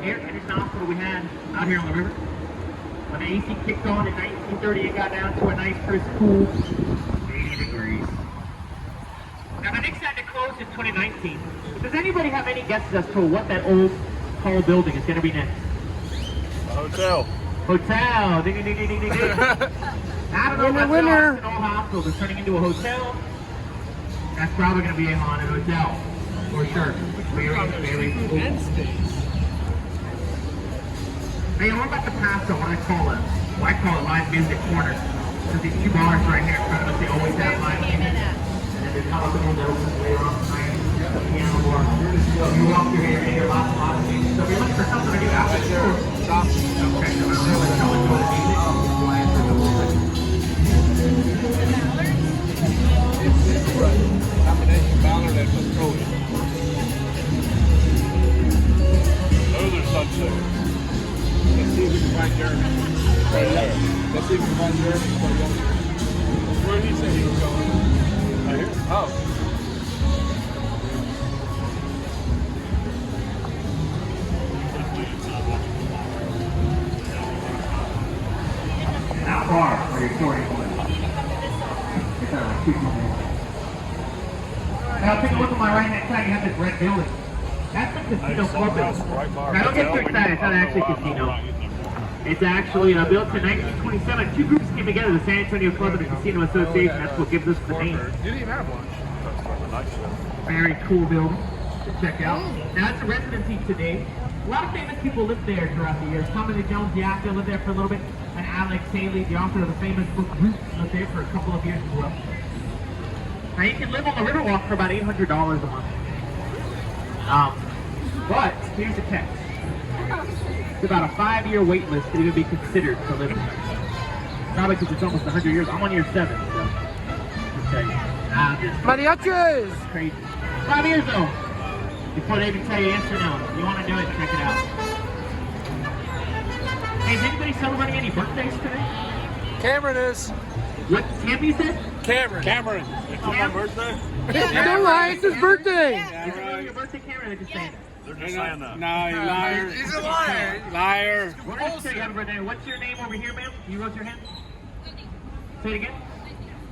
air conditioned hospital we had out here on the river. When the AC kicked on in 1930, it got down to a nice, crisp, cool 80 degrees. Now, the next time it closed in 2019. Does anybody have any guesses as to what that old, tall building is going to be next? A hotel. Hotel. Ding, ding, ding, ding, ding, ding. I don't know about the old hospital. They're turning into a hotel. That's probably going to be a haunted hotel. For sure. Very cool. Hey, what about the Paso? What I call it live music corner. There's these two bars right here in front of us. They always have live music. And there's a couple of those later on tonight. The piano bar. So if you walk through here, you hear lots of music. So if you're looking for something to do after school, okay, so I'm really showing you the music. Combination Ballard and Petroleum. Those are sunsets. Let's see if we can find Jeremy. Right there. Let's see if we can find Jeremy. Where did he say he was going? Right here? Oh. Not far for your story. It's like 2 minutes. Now take a look at my right hand side, you have this red building. That's the casino club building. Now don't get too excited, it's not actually a casino. It's actually built in 1927. Two groups came together, the San Antonio Club and the Casino Association. That's what gives us the name. You didn't even have lunch. Very cool building to check out. Now it's a residency today. A lot of famous people lived there throughout the years. Tommy Lee Jones, the actor, lived there for a little bit. And Alex Haley, the author of the famous book Roots, lived there for a couple of years as well. Now you can live on the Riverwalk for about $800 a month. But here's the catch. It's about a 5-year wait list to even be considered to live there. Probably because it's almost 100 years. I'm on year 7, so just tell you. Mariachis! It's crazy. 5 years though. Before they even tell you yes or no. If you want to do it, check it out. Hey, is anybody celebrating any birthdays today? Cameron is. What? Campy said? Cameron. It's not my birthday? Don't lie, it's his birthday! Is it your birthday, Cameron? They're just saying that. They're just saying that. No, you liar. He's a liar! Liar. We're going to say happy birthday. What's your name over here, ma'am? You wrote your hand? Say it again.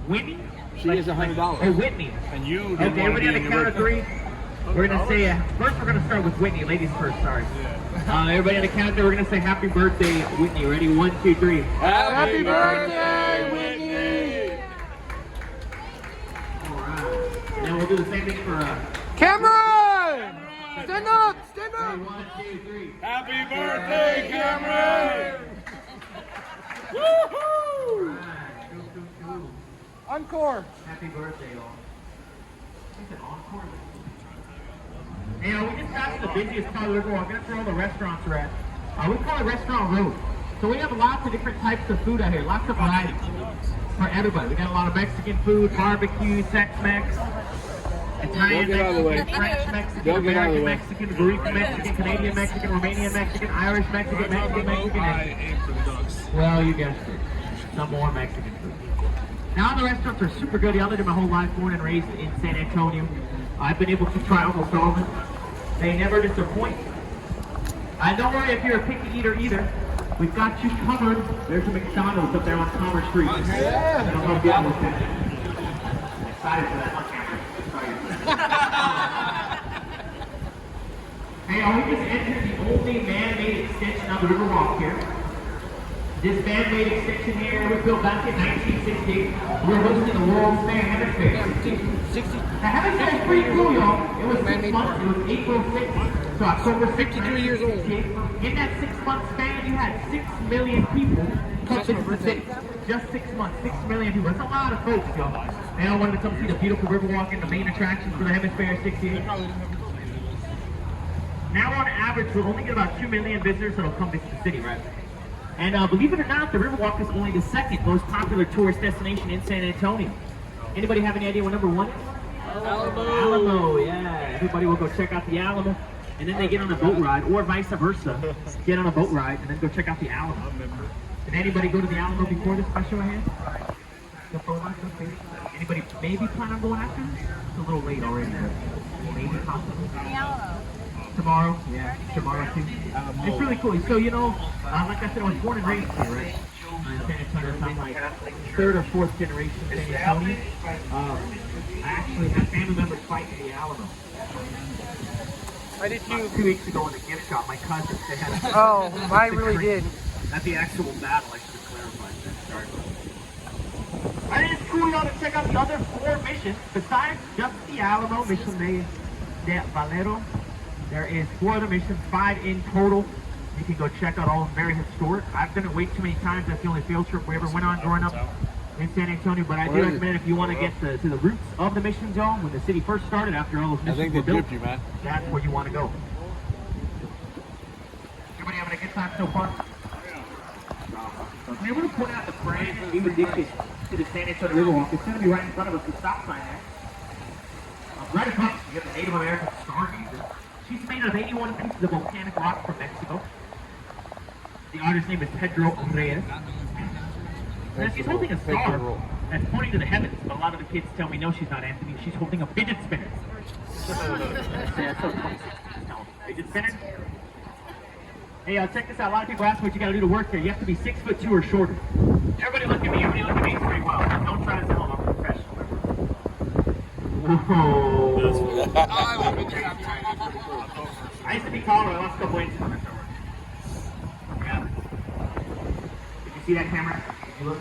Whitney? She is $100. Oh, Whitney. And you didn't Okay, want to everybody be on in the your count of birthday. 3. We're going to say, first we're going to start with Whitney. Ladies first, sorry. Everybody on the count of 3, we're going to say happy birthday, Whitney. Ready? 1, 2, 3. Happy birthday, Whitney! Alright. And then we'll do the same thing for, Cameron! Stand up! Stand up! 1, 2, 3. Happy birthday, Cameron! Woohoo! Alright. Go. Encore! Happy birthday, all. I said encore. Hey, we just passed the busiest part of the Riverwalk. That's where all the restaurants are at. We call it Restaurant Road. So we have lots of different types of food out here, lots of varieties for everybody. We got a lot of Mexican food, barbecue, Tex-Mex, Italian Mexican, French Mexican, American Mexican, Greek Mexican, Canadian Mexican, Romanian Mexican, Irish Mexican, Mexican, and, well, you guessed it, some more Mexican food. Now the restaurants are super good. I lived my whole life, born and raised in San Antonio. I've been able to try almost all of them. They never disappoint. Don't worry if you're a picky eater either. We've got you covered. There's a McDonald's up there on Commerce Street. Yeah. I don't know if you almost did it. I'm excited for that on camera. Hey, we just entered the only man-made extension of the Riverwalk here. This man-made extension here was built back in 1968. We're hosting the World's Fair Hemisphere. 60. The Hemisphere is pretty cool, y'all. It was 6 months. It was April 6th to October 6th. 53 years old. In that 6-month span, you had 6 million people come to the city. Just 6 months, 6 million people. That's a lot of folks, y'all. They all wanted to come see the beautiful Riverwalk and the main attractions for the Hemisphere 68. Now, on average, we'll only get about 2 million visitors that'll come visit the city, right? And believe it or not, the Riverwalk is only the 2nd most popular tourist destination in San Antonio. Anybody have any idea what number 1 is? Alamo, yeah. Everybody will go check out the Alamo, and then they get on a boat ride, or vice versa. Get on a boat ride, and then go check out the Alamo. Did anybody go to the Alamo before this special hand? Anybody maybe plan on going after this? It's a little late already. Maybe possibly. The Alamo. Tomorrow, yeah, tomorrow too. It's really cool. So, you know, like I said, I was born and raised here, right? In San Antonio, so I'm like third or fourth generation San Antonio. I actually had family members fighting the Alamo. I did too. 2 weeks ago in the gift shop, my cousins, they had a... Oh, I really did. Not the actual battle, I should have clarified that. Sorry. I think it's cool, y'all, to check out the other 4 missions. Besides just the Alamo, Mission de Valero, there is 4 other missions, 5 in total. You can go check out all of them, very historic. I've done it way too many times. That's the only field trip we ever went on growing up in San Antonio. But I do recommend if you want to get to the roots of the mission zone, when the city first started, after all those missions were built, that's where you want to go. Everybody having a good time so far? I want to point out the brand new addition to the San Antonio Riverwalk. It's going to be right in front of us, the stop sign there. Right across, you have the Native American stargazer. She's made of 81 pieces of volcanic rock from Mexico. The artist's name is Pedro Reyes. And she's holding a star that's pointing to the heavens, but a lot of the kids tell me, no, she's not, Anthony. She's holding a fidget spinner. Yeah, so fidget spinner. Hey, check this out. A lot of people ask what you got to do to work here. You have to be 6'2" or shorter. Everybody look at me. Everybody look at me. It's pretty well. Don't try to tell them I'm a professional. Whoa. I used to be taller. I lost a couple inches. Yeah. Did you see that camera? You look.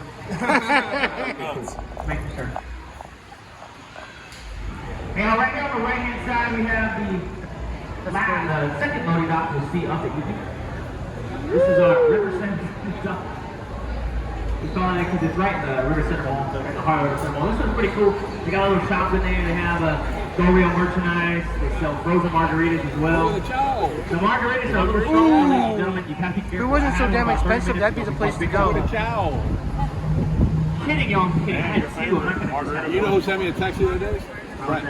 Making sure. Hey, right here on the right hand side we have the second loading dock you'll see up at you. This is our River Center dock. We call it because it's right in the River Center Mall, so in the heart of the River Center Mall. This one's pretty cool. They got a little shop in there. They have Go Real merchandise. They sell frozen margaritas as well. The margaritas are a little strong, ladies and gentlemen. You have to be careful. If it wasn't so damn expensive, that'd be the place to go. Kidding, y'all. I'm kidding. I didn't see you. I'm not gonna You know who sent me a text the other day? Right.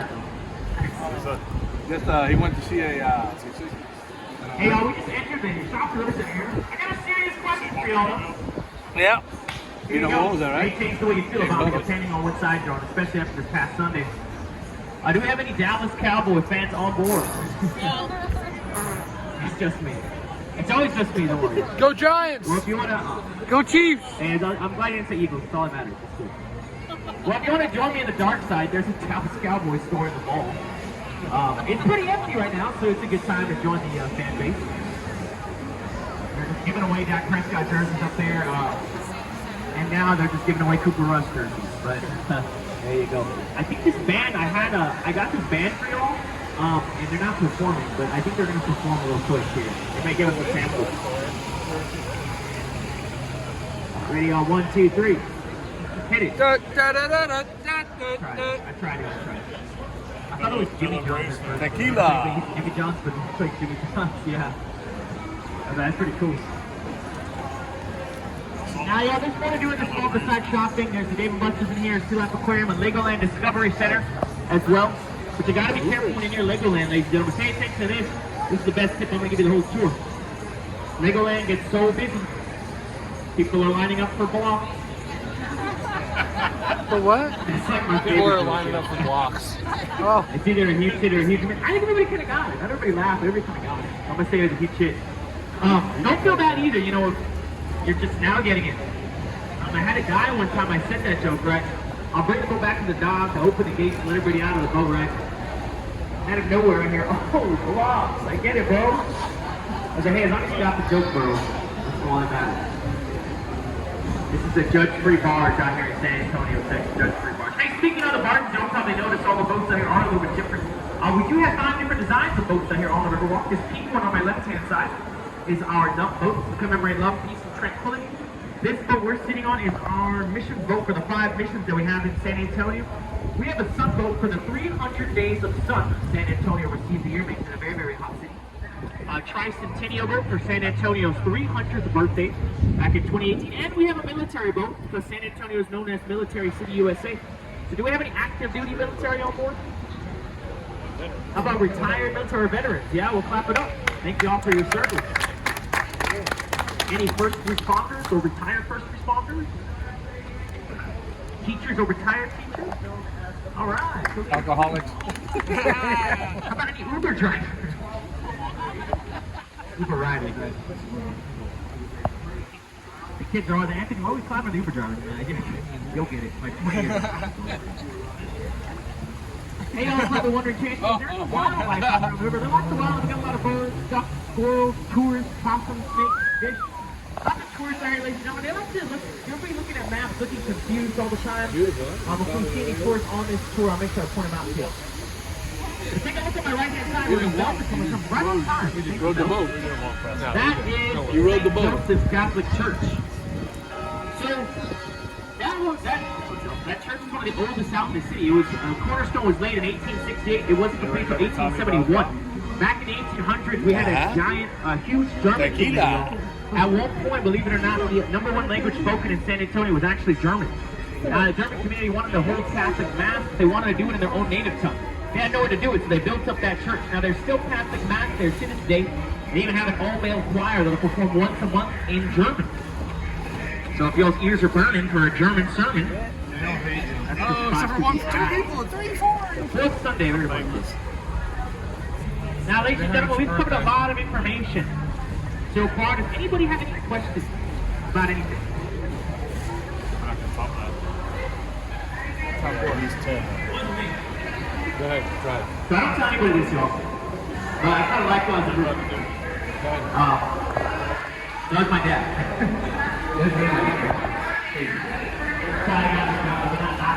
Just he went to see a. Hey, y'all, we just entered the shop for River Center here. I got a serious question for y'all. Yeah. You know what was that, right? It changes the way you feel about it, depending on what side you're on, especially after this past Sunday. Do we have any Dallas Cowboy fans on board? It's just me. It's always just me, don't worry. Go Giants! Well, if you want to... Go Chiefs! And I'm glad you didn't say Eagles. That's all that matters. It's cool. Well, if you want to join me in the dark side, there's a Dallas Cowboy store in the mall. It's pretty empty right now, so it's a good time to join the fan base. They're just giving away Dak Prescott jerseys up there. And now they're just giving away Cooper Rush jerseys. But there you go. I think this band, I got this band for y'all, and they're not performing, but I think they're going to perform a little quick here. They may give us a sample. Ready on 1, 2, 3. Hit it. I tried it. I thought it was Jimmy John's. Tequila. Jimmy John's, but it's like Jimmy John's, yeah. That's pretty cool. Now, yeah, there's more to do with this mall besides shopping. There's the Dave & Buster's in here, Sea Life Aquarium, and Legoland Discovery Center as well. But you gotta be careful when you're near Legoland, ladies and gentlemen. Pay attention to this. This is the best tip. I'm gonna give you the whole tour. Legoland gets so busy. People are lining up for blocks. For what? It's like my People are favorite lining up for blocks. Oh. It's either a huge hit or a huge miss. I think everybody kind of got it. Not everybody laughed, everybody kind of got it. I'm gonna say it's a huge hit. Don't feel bad either, you know, you're just now getting it. I had a guy one time, I said that joke, right? I'll bring the boat back to the dock, to open the gates and let everybody out of the boat, right? Out of nowhere I hear, oh, blocks, I get it, bro. I was like, hey, as long as you got the joke, bro, that's all that matters. This is a judge-free bar down here in San Antonio, Texas, judge-free bar. Hey, speaking of the bars, you'll probably notice all the boats out here are a little bit different. We do have 5 different designs of boats out here on the Riverwalk. This pink one on my left-hand side is our dump boat to commemorate love, peace, and tranquility. This boat we're sitting on is our mission boat for the 5 missions that we have in San Antonio. We have a sun boat for the 300 days of sun San Antonio receives a year, making it a very, very hot city. A tricentennial boat for San Antonio's 300th birthday back in 2018. And we have a military boat because San Antonio is known as Military City, USA. So do we have any active duty military on board? How about retired military veterans? Yeah, we'll clap it up. Thank you all for your service. Any first responders or retired first responders? Teachers or retired teachers? All right. Alcoholics. How about any Uber drivers? Uber riders, right? The kids are always, Anthony, why are we climbing the Uber drivers? You'll get it. Like 20 years. Hey, y'all probably wondering, Chase, there's wildlife on the river. There are lots of wildlife. We got a lot of birds, ducks, squirrels, tourists, possums, snakes, fish. Lots of tourists out here, ladies and gentlemen. They like to look, everybody looking at maps, looking confused all the time. Before we see any tourists on this tour, I'll make sure I point them out to you. So take a look at my right-hand side. We're going to walk coming from right on time. You rode the boat. That is You rode the boat. Joseph's Catholic Church. So, that church is one of the oldest out in the city. It was cornerstone was laid in 1868. It wasn't complete until 1871. Back in the 1800s, we had a giant, huge German community. At one point, believe it or not, the #1 language spoken in San Antonio was actually German. The German community wanted to hold Catholic Mass, but they wanted to do it in their own native tongue. They had nowhere to do it, so they built up that church. Now, there's still Catholic Mass there to this day. They even have an all-male choir that'll perform once a month in German. So if y'all's ears are burning for a German sermon, except for 1, 2 people, 3, 4. the fourth Sunday of everybody. Now, ladies and gentlemen, we've covered a lot of information so far. Does anybody have any questions about anything? I'm not going to top that. Top 4, he's 10. Go ahead, try it. So I don't tell anybody this, y'all. But I kind of like what I was doing. That was my dad. That was my dad.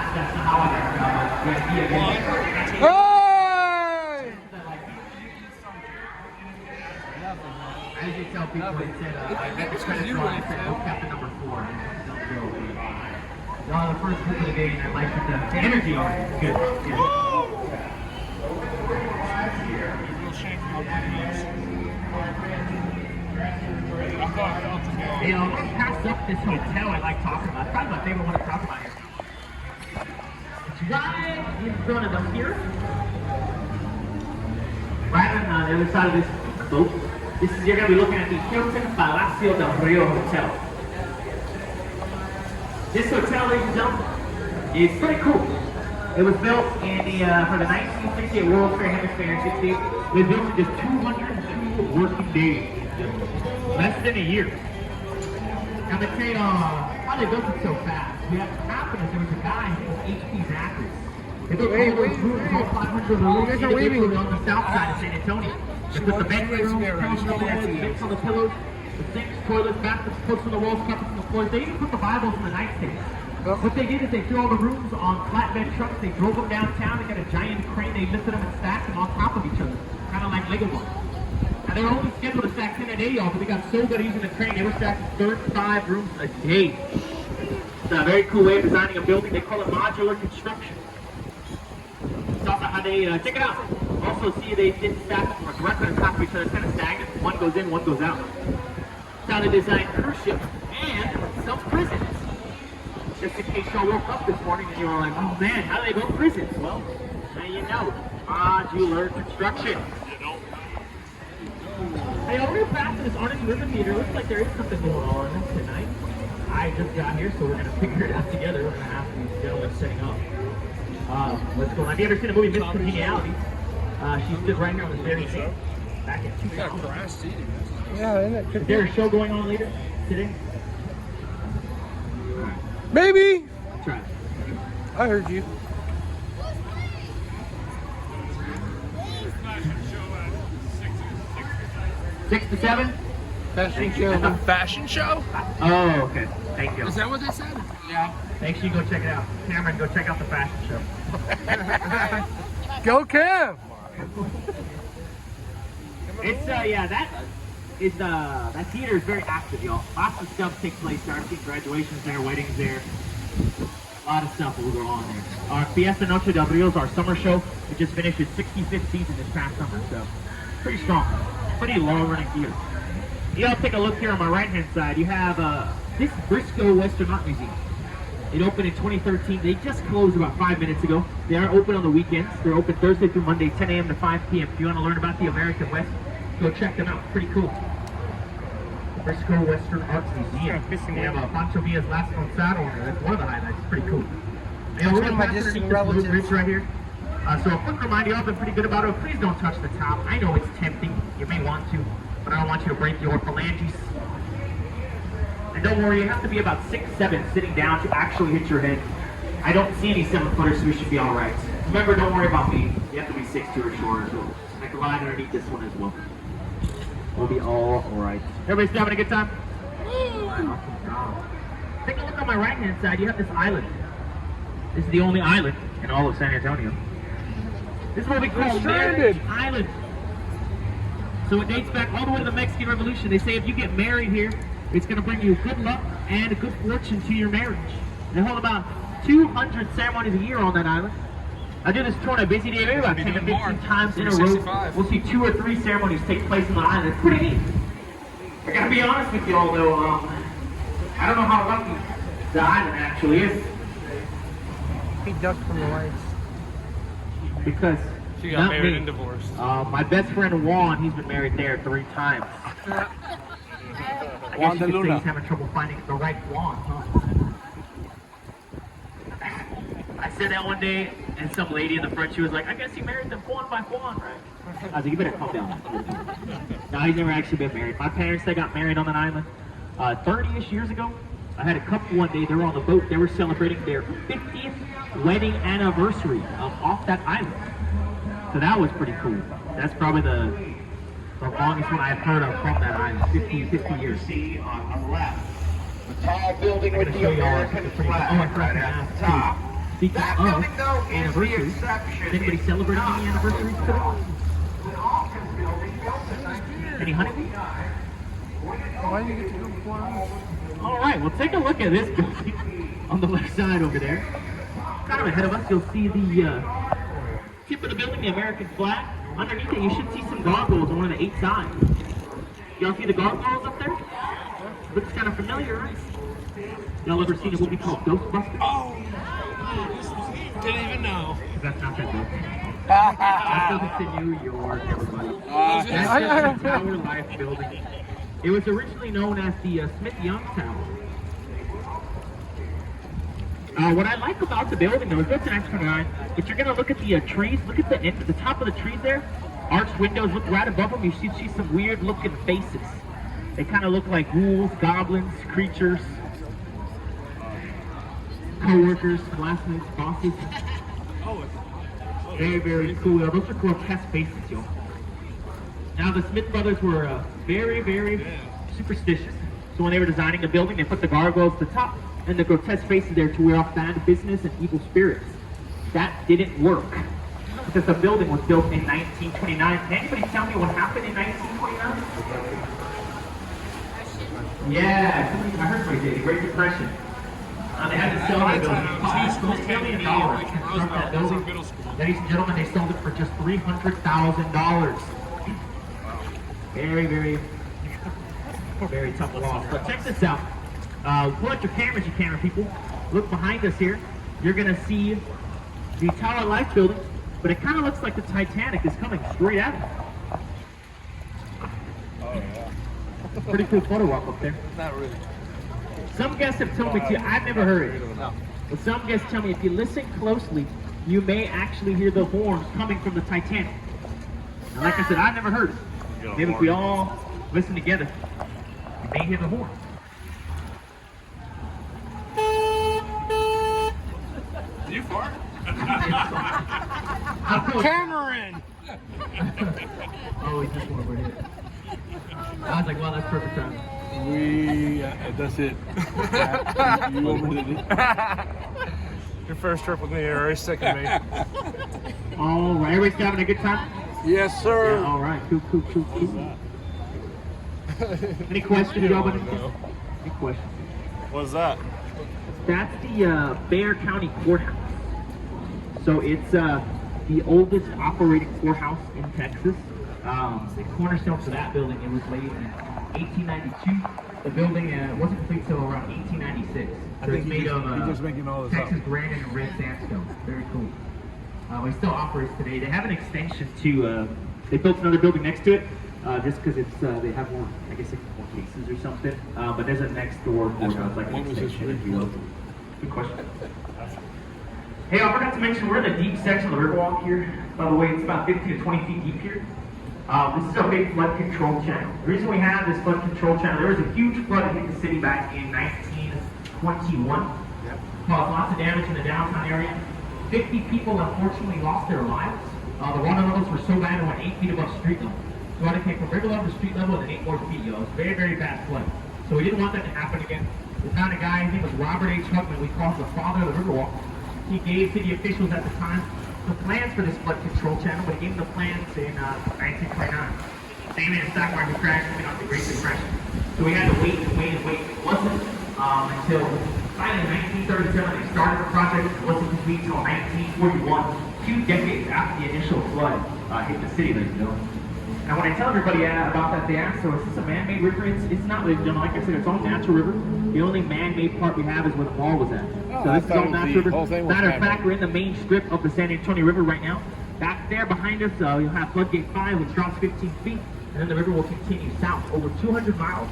That's not how I got the job. The idea is... Hey! As you tell people, they said, I bet the credits wrong. I said, look at the number 4. Y'all are the first group of the day, and I like the energy on it. It's good. You know, let's pass up this hotel I like talking about. It's probably my favorite one to talk about here. It's right in front of us here. Right on the other side of this boat. You're going to be looking at the Hilton Palacio del Rio Hotel. This hotel, ladies and gentlemen, is pretty cool. It was built in for the 1968 World Fair Hemisphere in 68. It was built in just 202 working days. Less than a year. Now, they say, how they built it so fast. We have happened is there was a guy named H.P. Zachary. They built all those rooms, all 500 of the rooms individually on the south side of San Antonio. They put the bedroom, beds on the pillows, the sinks, toilets, bathrooms, books on the walls, carpets on the floors. They even put the Bibles in the nightstand. What they did is they threw all the rooms on flatbed trucks. They drove them downtown. They got a giant crane. They lifted them and stacked them on top of each other, kind of like Lego blocks. Now they were only scheduled to stack 10 a day, y'all, but they got so good at using the crane. They were stacking 35 rooms a day. It's a very cool way of designing a building. They call it modular construction. It's also how they check it out. Also, see they didn't stack them directly on top of each other. It's kind of stagnant. One goes in, one goes out. It's how they design cruise ships and some prisons. Just in case y'all woke up this morning and you were like, oh man, how do they build prisons? Well, now you know. Modular construction. Hey, we're going to pass this Orange River Theater. Looks like there is something going on tonight. I just got here, so we're going to figure it out together. We're going to have these gentlemen setting up. What's going on? Have you ever seen the movie Miss Congeniality? She stood right here on this very thing back in 2000. Yeah, isn't it? Is there a show going on later today? Maybe. Try it. I heard you. Six to 7? Fashion show. Fashion show? Oh, okay. Thank you. Is that what they said? Yeah. Make sure you go check it out. Cameron, go check out the fashion show. Go Cam! It's yeah, that theater is very active, y'all. Lots of stuff takes place there. I've seen graduations there, weddings there. A lot of stuff will go on there. Our Fiesta Noche de Abril is our summer show. We just finished its 65th season this past summer, so pretty strong. Pretty long-running theater. Y'all take a look here on my right-hand side. You have this Briscoe Western Art Museum. It opened in 2013. They just closed about 5 minutes ago. They are open on the weekends. They're open Thursday through Monday, 10 a.m. to 5 p.m. If you want to learn about the American West, go check them out. Pretty cool. Briscoe Western Art Museum. They have Pancho Villa's Last Gonzalo on there. That's one of the highlights. It's pretty cool. And we're going to pass underneath this blue bridge right here. So a quick reminder, y'all have been pretty good about it. Please don't touch the top. I know it's tempting. You may want to. but I don't want you to break your phalanges. And don't worry, you have to be about 6'7" sitting down to actually hit your head. I don't see any 7-footers, so we should be all right. Remember, don't worry about me. You have to be 6'2" or shorter as well. I can lie underneath this one as well. We'll be all right. Everybody still having a good time? Awesome job. Take a look on my right-hand side. You have this island. This is the only island in all of San Antonio. This is what we call Marriage Island. So it dates back all the way to the Mexican Revolution. They say if you get married here, it's going to bring you good luck and good fortune to your marriage. They hold about 200 ceremonies a year on that island. I do this tour on a busy day, maybe about 10 to 15 times in a row. We'll see 2 or 3 ceremonies take place on the island. It's pretty neat. I gotta be honest with y'all though, I don't know how lucky the island actually is. He ducked from the lights. Because She got married and divorced. My best friend Juan, he's been married there 3 times. I guess you could say he's having trouble finding the right Juan, huh? I said that one day, and some lady in the front, she was like, I guess he married them Juan by Juan, right? I was like, you better calm down. No, he's never actually been married. My parents, they got married on that island 30-ish years ago. I had a couple one day, they were on the boat, they were celebrating their 50th wedding anniversary off that island. So that was pretty cool. That's probably the longest one I've heard of from that island, 50 years. See on the left, the tall building with the American flag right at the top. Speaking That of building, though, is the anniversaries, exception. anybody celebrating any anniversaries today? The Alton building built in 1959. Any honeymoon? Why do you get to go before us? All right, well take a look at this building on the left side over there. Kind of ahead of us, you'll see the tip of the building, the American flag. Underneath it, you should see some gargoyles on one of the 8 sides. Y'all see the gargoyles up there? Looks kind of familiar, right? Y'all ever seen a movie called Ghostbusters? Oh, didn't even know. That's not that building. That building's in New York, everybody. That's the Tower Life building. It was originally known as the Smith-Young Tower. What I like about the building, though, is built in 1929. If you're going to look at the trees, look at the top of the trees there. Arched windows, look right above them. You see some weird-looking faces. They kind of look like ghouls, goblins, creatures, co-workers, classmates, bosses. Very, very cool. Those are grotesque faces, yo. Now, the Smith brothers were very, very superstitious. So when they were designing the building, they put the gargoyles at the top and the grotesque faces there to wear off bad business and evil spirits. That didn't work because the building was built in 1929. Can anybody tell me what happened in 1929? Yeah, I heard somebody say the Great Depression. They had to sell that building. It cost $2 million to construct that building. Ladies and gentlemen, they sold it for just $300,000. Very, very, very tough loss. But check this out. Pull out your cameras, you camera people. Look behind us here. You're going to see the Tower Life building, but it kind of looks like the Titanic is coming straight at it. Oh, yeah. Pretty cool photo op up there. Not really. Some guests have told me too, I've never heard it. But some guests tell me if you listen closely, you may actually hear the horns coming from the Titanic. And like I said, I've never heard it. Maybe if we all listen together, you may hear the horn. Did you fart? Cameron! Oh, he's just one over here. I was like, well, that's perfect time. That's it. You overdid it. Your first trip with me, or second me. All right, everybody's having a good time? Yes, sir. Yeah, all right, cool. Any questions, y'all? Any questions? What's that? That's the Bexar County Courthouse. So it's the oldest operating courthouse in Texas. The cornerstone for that building, it was laid in 1892. The building wasn't complete until around 1896. So it's made of Texas granite and red sandstone. Very cool. It still operates today. They have an extension to, they built another building next to it, just because it's, they have more, I guess, like more cases or something. But there's a next door courthouse, like an extension, if you will. Good question. Hey, I forgot to mention, we're in the deep section of the Riverwalk here. By the way, it's about 15 to 20 feet deep here. This is a big flood control channel. The reason we have this flood control channel, there was a huge flood that hit the city back in 1921. Caused lots of damage in the downtown area. 50 people unfortunately lost their lives. The water levels were so bad it went 8 feet above street level. So water came from river level to street level and then 8 more feet. It was very, very bad flood. So we didn't want that to happen again. We found a guy, his name was Robert H. Hugman. We called him the father of the Riverwalk. He gave city officials at the time the plans for this flood control channel, but he gave them the plans in 1929. Same in the stock market crash coming off the Great Depression. So we had to wait and wait and wait. It wasn't until finally in 1937 they started the project. It wasn't complete until 1941, 2 decades after the initial flood hit the city, ladies and gentlemen. Now when I tell everybody about that, they ask, so is this a man-made river? It's not, ladies and gentlemen. Like I said, it's all natural river. The only man-made part we have is where the mall was at. So this is all natural river. Matter of fact, we're in the main strip of the San Antonio River right now. Back there behind us, you'll have floodgate 5, which drops 15 feet, and then the river will continue south over 200 miles.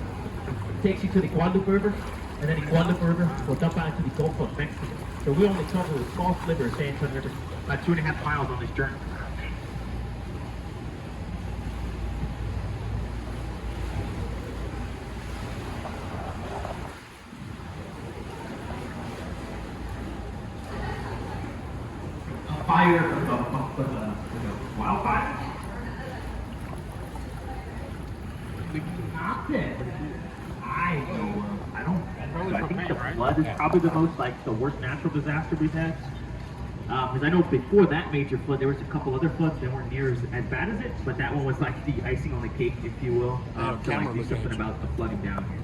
It takes you to the Guadalupe River, and then the Guadalupe River will dump out into the Gulf of Mexico. So we only cover a small sliver of San Antonio River, about 2.5 miles on this journey. Fire, wildfire? Not that I know of. I think the flood is probably the most, like, the worst natural disaster we've had. Because I know before that major flood, there was a couple other floods that weren't near as bad as it, but that one was like the icing on the cake, if you will, to like do something about the flooding down here.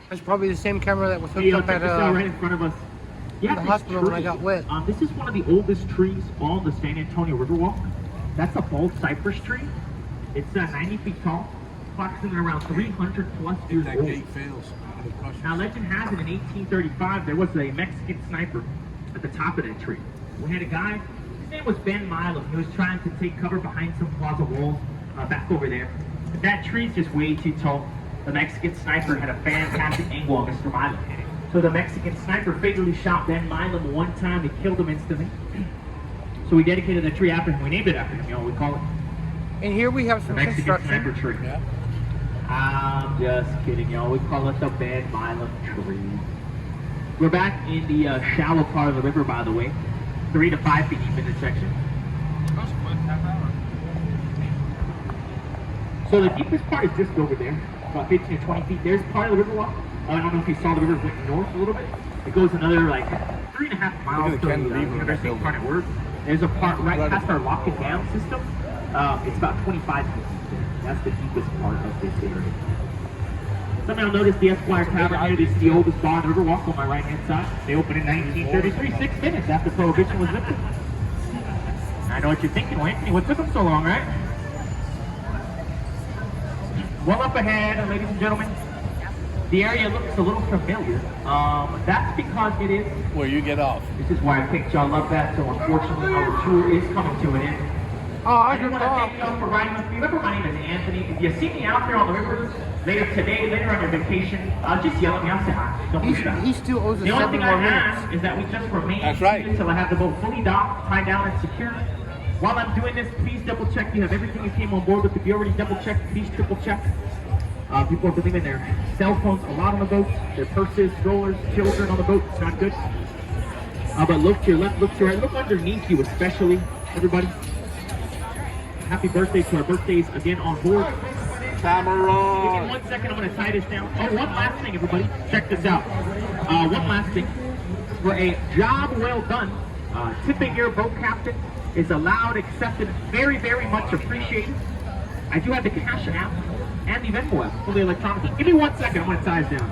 That's probably the same camera that was hooked Hey, up check at this out right in front of us. Yeah, the hospital when I got wet. This is one of the oldest trees on the San Antonio Riverwalk. That's a bald cypress tree. It's 90 feet tall, approximately around 300 plus years That old. gate fails. Now, legend has it in 1835 there was a Mexican sniper at the top of that tree. We had a guy, his name was Ben Milam. He was trying to take cover behind some plaza walls back over there. But that tree's just way too tall. The Mexican sniper had a fantastic angle on Mr. Milam. So the Mexican sniper fatally shot Ben Milam one time and killed him instantly. So we dedicated the tree after him. We named it after him. You know what we call it? And here we have The some Mexican construction. sniper tree. Yeah. I'm just kidding, y'all. We call it the Ben Milam tree. We're back in the shallow part of the river, by the way. 3 to 5 feet deep in this section. So the deepest part is just over there, about 15 to 20 feet. There's part of the river walk. I don't know if you saw the river went north a little bit. It goes another like 3.5 miles to the University of Incarnate Word. There's a part right past our lock and dam system. It's about 25 feet. That's the deepest part of this area. Some of y'all noticed the Esquire Tavern here. This is the oldest bar on the Riverwalk on my right-hand side. They opened in 1933, 6 minutes after Prohibition was lifted. I know what you're thinking, well, Anthony, what took them so long, right? Well up ahead, ladies and gentlemen, the area looks a little familiar. That's because it is. Where you get off. This is why I picked y'all up that, so unfortunately our tour is coming to an end. Oh, I I just can want to talk. thank y'all for riding with me. Remember, my name is Anthony. If you see me out there on the river later today, later on your vacation, just yell at me. I'll say hi. Don't be shy. He still owes us The only 7 thing more I minutes. ask is that we just remain That's right. until I have the boat fully docked, tied down, and secured. While I'm doing this, please double check you have everything you came on board with. If you already double checked, please triple check. People have been leaving their cell phones a lot on the boat, their purses, strollers, children on the boat. It's not good. But look to your left, look to your right, look underneath you especially, everybody. Happy birthday to our birthdays again on board. Give me Cameron. 1 second, I'm going to tie this down. Oh, one last thing, everybody. Check this out. One last thing. For a job well done, tipping your boat captain is allowed, accepted, very, very much appreciated. I do have the Cash app and the Venmo app, fully electronically. Give me 1 second, I'm going to tie this down.